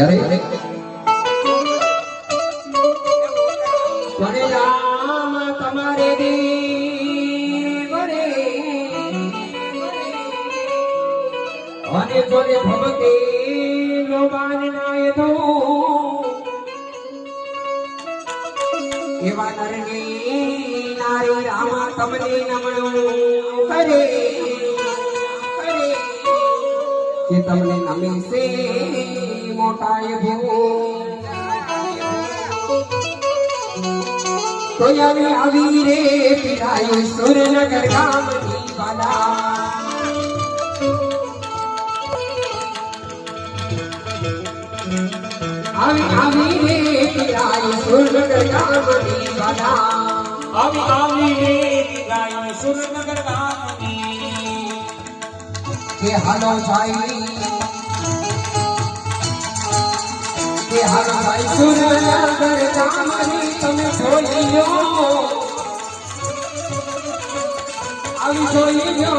ત્યારે રામ તમારે દેવરે અને જોડે ભગતે લોબાન નાય તો એવા નરની નારી રામ તમને નમણું કરે કે તમને નમે સે મોટાય ભૂ તો આવી રે પીરાય સુરનગર ગામની બાલા આવી રે પીરાય સુરનગર ગામની બાલા આવી રે પીરાય સુરનગર ગામની કે હાલો ભાઈ સુરનગર ગામની તમે જોઈ લો આવી જોઈ લો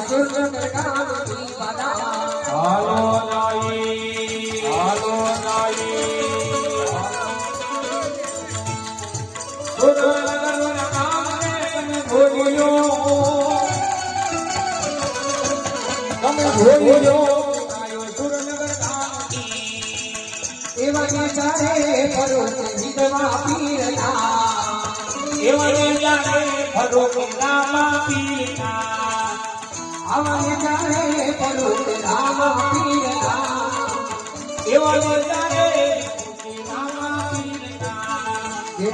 સુરનગર ગામની બાલા હાલો નાઈ સુરનગર ગામને તમે જોઈ લો એવા ચારે ફરો વિધવા પીરના એવને જાણે ફરો રામા પીરના આવા ચારે ફરો રામા પીરના એવને જાણે રામા પીરના જે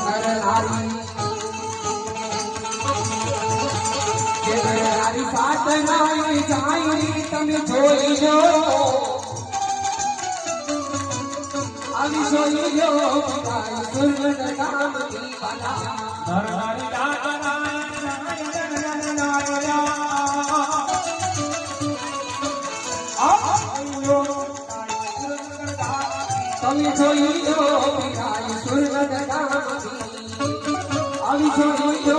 કરનારી સાત નાય જાય તમે જોઈ લો આવી જોઈ લો સુરનગર ગામની બાલા તમે જોઈ લો સુરનગર ગામની આવી જોઈ લો